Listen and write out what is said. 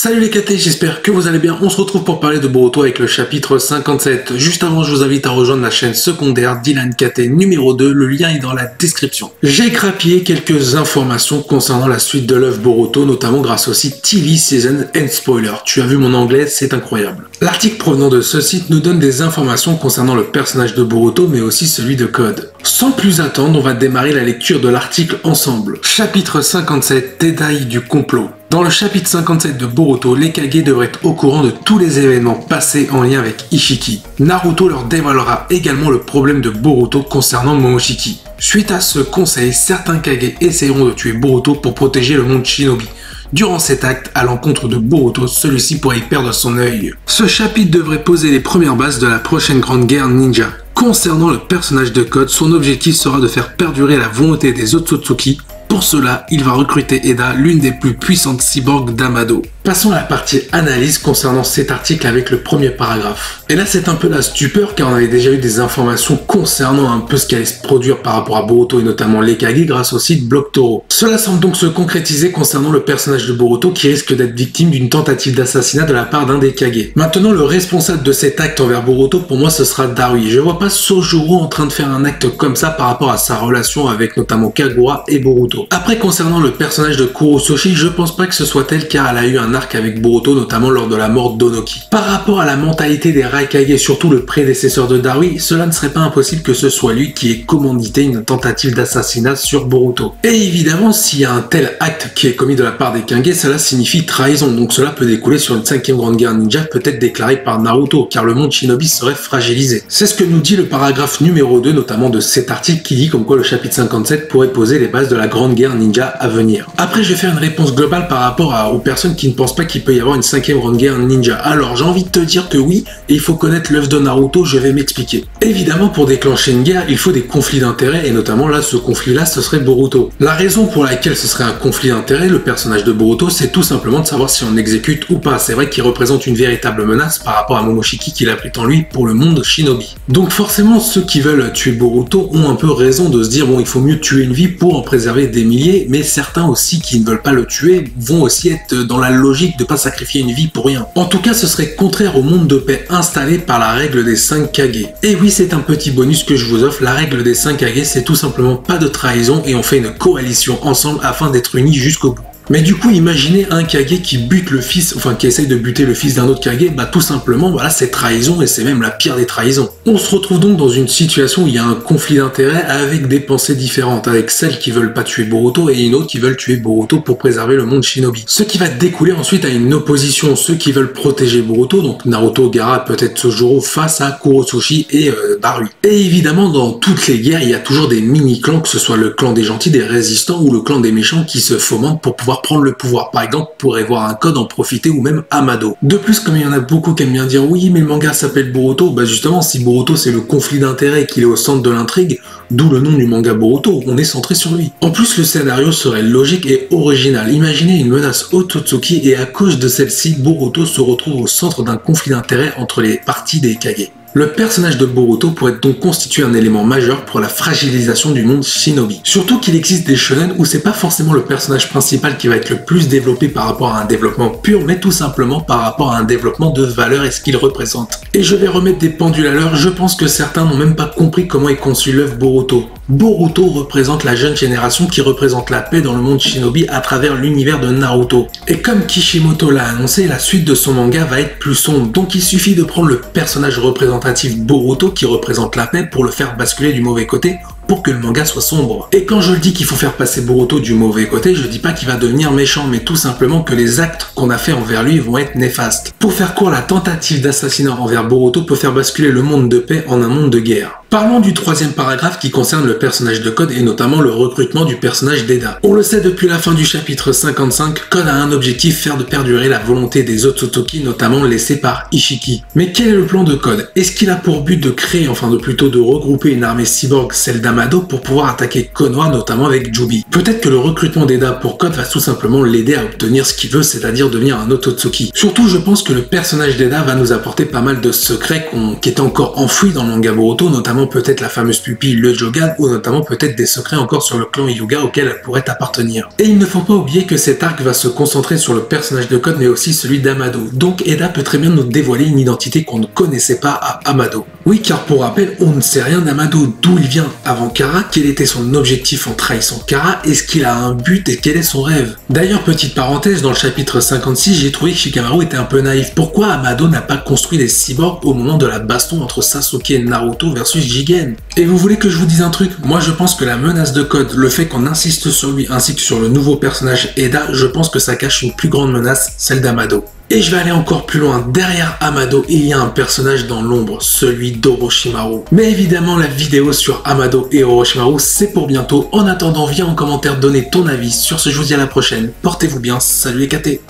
Salut les KT, j'espère que vous allez bien. On se retrouve pour parler de Boruto avec le chapitre 57. Juste avant, je vous invite à rejoindre la chaîne secondaire Dylan KT numéro 2, le lien est dans la description. J'ai écrapillé quelques informations concernant la suite de l'œuvre Boruto, notamment grâce au site TV Season and Spoiler. Tu as vu mon anglais, c'est incroyable. L'article provenant de ce site nous donne des informations concernant le personnage de Boruto, mais aussi celui de Code. Sans plus attendre, on va démarrer la lecture de l'article ensemble. Chapitre 57, détails du complot. Dans le chapitre 57 de Boruto, les Kage devraient être au courant de tous les événements passés en lien avec Ishiki. Naruto leur dévoilera également le problème de Boruto concernant Momoshiki. Suite à ce conseil, certains Kage essaieront de tuer Boruto pour protéger le monde Shinobi. Durant cet acte, à l'encontre de Boruto, celui-ci pourrait y perdre son œil. Ce chapitre devrait poser les premières bases de la prochaine grande guerre ninja. Concernant le personnage de Code, son objectif sera de faire perdurer la volonté des Otsutsuki. Pour cela, il va recruter Eda, l'une des plus puissantes cyborgs d'Amado. Passons à la partie analyse concernant cet article avec le premier paragraphe. Et là, c'est un peu la stupeur car on avait déjà eu des informations concernant un peu ce qui allait se produire par rapport à Boruto et notamment les Kage grâce au site Block Toro. Cela semble donc se concrétiser concernant le personnage de Boruto qui risque d'être victime d'une tentative d'assassinat de la part d'un des Kage. Maintenant, le responsable de cet acte envers Boruto, pour moi, ce sera Darui. Je vois pas Sojuro en train de faire un acte comme ça par rapport à sa relation avec notamment Kagura et Boruto. Après, concernant le personnage de Kurososhi, je pense pas que ce soit elle car elle a eu un arc avec Boruto, notamment lors de la mort d'Onoki. Par rapport à la mentalité des Raikage, surtout le prédécesseur de Darui, cela ne serait pas impossible que ce soit lui qui ait commandité une tentative d'assassinat sur Boruto. Et évidemment, s'il y a un tel acte qui est commis de la part des Kage, cela signifie trahison, donc cela peut découler sur une 5e grande guerre ninja peut-être déclarée par Naruto, car le monde Shinobi serait fragilisé. C'est ce que nous dit le paragraphe numéro 2, notamment de cet article qui dit comme quoi le chapitre 57 pourrait poser les bases de la grande guerre ninja à venir. Après, je vais faire une réponse globale par rapport aux personnes qui ne pensent pas qu'il peut y avoir une 5e grande guerre ninja. Alors, j'ai envie de te dire que oui, et il faut connaître l'œuvre de Naruto, je vais m'expliquer. Évidemment, pour déclencher une guerre, il faut des conflits d'intérêts, et notamment là, ce conflit-là, ce serait Boruto. La raison pour laquelle ce serait un conflit d'intérêts, le personnage de Boruto, c'est tout simplement de savoir si on exécute ou pas. C'est vrai qu'il représente une véritable menace par rapport à Momoshiki qu'il a pris en lui pour le monde Shinobi. Donc forcément, ceux qui veulent tuer Boruto ont un peu raison de se dire, bon, il faut mieux tuer une vie pour en préserver des milliers, mais certains aussi qui ne veulent pas le tuer vont aussi être dans la logique de pas sacrifier une vie pour rien. En tout cas, ce serait contraire au monde de paix installé par la règle des 5 Kage. Et oui, c'est un petit bonus que je vous offre, la règle des 5 Kage, c'est tout simplement pas de trahison et on fait une coalition ensemble afin d'être unis jusqu'au bout. Mais du coup, imaginez un Kage qui bute le fils, enfin qui essaye de buter le fils d'un autre Kage, bah tout simplement, voilà, c'est trahison et c'est même la pire des trahisons. On se retrouve donc dans une situation où il y a un conflit d'intérêts avec des pensées différentes, avec celles qui veulent pas tuer Boruto et une autre qui veulent tuer Boruto pour préserver le monde Shinobi. Ce qui va découler ensuite à une opposition, ceux qui veulent protéger Boruto, donc Naruto, Gaara, peut-être Sojuro, face à Kurososhi et Darui. Et évidemment, dans toutes les guerres, il y a toujours des mini-clans, que ce soit le clan des gentils, des résistants ou le clan des méchants qui se fomentent pour pouvoir prendre le pouvoir. Par exemple, pourrait voir un Code en profiter ou même Amado. De plus, comme il y en a beaucoup qui aiment bien dire oui, mais le manga s'appelle Boruto, bah justement, si Boruto c'est le conflit d'intérêts et qu'il est au centre de l'intrigue, d'où le nom du manga Boruto, on est centré sur lui. En plus, le scénario serait logique et original. Imaginez une menace Otsutsuki et à cause de celle-ci, Boruto se retrouve au centre d'un conflit d'intérêts entre les parties des Kage. Le personnage de Boruto pourrait donc constituer un élément majeur pour la fragilisation du monde Shinobi. Surtout qu'il existe des shonen où c'est pas forcément le personnage principal qui va être le plus développé par rapport à un développement pur, mais tout simplement par rapport à un développement de valeur et ce qu'il représente. Et je vais remettre des pendules à l'heure, je pense que certains n'ont même pas compris comment est conçu l'œuvre Boruto. Boruto représente la jeune génération qui représente la paix dans le monde Shinobi à travers l'univers de Naruto. Et comme Kishimoto l'a annoncé, la suite de son manga va être plus sombre, donc il suffit de prendre le personnage représentatif Boruto qui représente la paix pour le faire basculer du mauvais côté pour que le manga soit sombre. Et quand je dis qu'il faut faire passer Boruto du mauvais côté, je dis pas qu'il va devenir méchant, mais tout simplement que les actes qu'on a fait envers lui vont être néfastes. Pour faire court, la tentative d'assassinat envers Boruto peut faire basculer le monde de paix en un monde de guerre. Parlons du troisième paragraphe qui concerne le personnage de Code et notamment le recrutement du personnage d'Eda. On le sait depuis la fin du chapitre 55, Code a un objectif, faire de perdurer la volonté des Otsutsuki, notamment laissée par Ishiki. Mais quel est le plan de Code? Est-ce qu'il a pour but de créer, enfin plutôt de regrouper une armée cyborg, celle d'Amado, Amado pour pouvoir attaquer Konoha, notamment avec Jubi. Peut-être que le recrutement d'Eda pour Code va tout simplement l'aider à obtenir ce qu'il veut, c'est-à-dire devenir un Ototsuki. Surtout, je pense que le personnage d'Eda va nous apporter pas mal de secrets qui étaient encore enfouis dans le manga Boruto, notamment peut-être la fameuse pupille, le Jogan, ou notamment peut-être des secrets encore sur le clan Hyuga auquel elle pourrait appartenir. Et il ne faut pas oublier que cet arc va se concentrer sur le personnage de Code, mais aussi celui d'Amado. Donc Eda peut très bien nous dévoiler une identité qu'on ne connaissait pas à Amado. Oui, car pour rappel, on ne sait rien d'Amado, d'où il vient avant Kara, quel était son objectif en trahissant Kara, est-ce qu'il a un but et quel est son rêve. D'ailleurs, petite parenthèse, dans le chapitre 56, j'ai trouvé que Shikamaru était un peu naïf. Pourquoi Amado n'a pas construit des cyborgs au moment de la baston entre Sasuke et Naruto versus Jigen? Et vous voulez que je vous dise un truc? Moi je pense que la menace de Code, le fait qu'on insiste sur lui ainsi que sur le nouveau personnage Eda, je pense que ça cache une plus grande menace, celle d'Amado. Et je vais aller encore plus loin, derrière Amado, il y a un personnage dans l'ombre, celui d'Orochimaru. Mais évidemment, la vidéo sur Amado et Orochimaru, c'est pour bientôt. En attendant, viens en commentaire donner ton avis sur ce. Je vous dis à la prochaine. Portez-vous bien, salut les KT.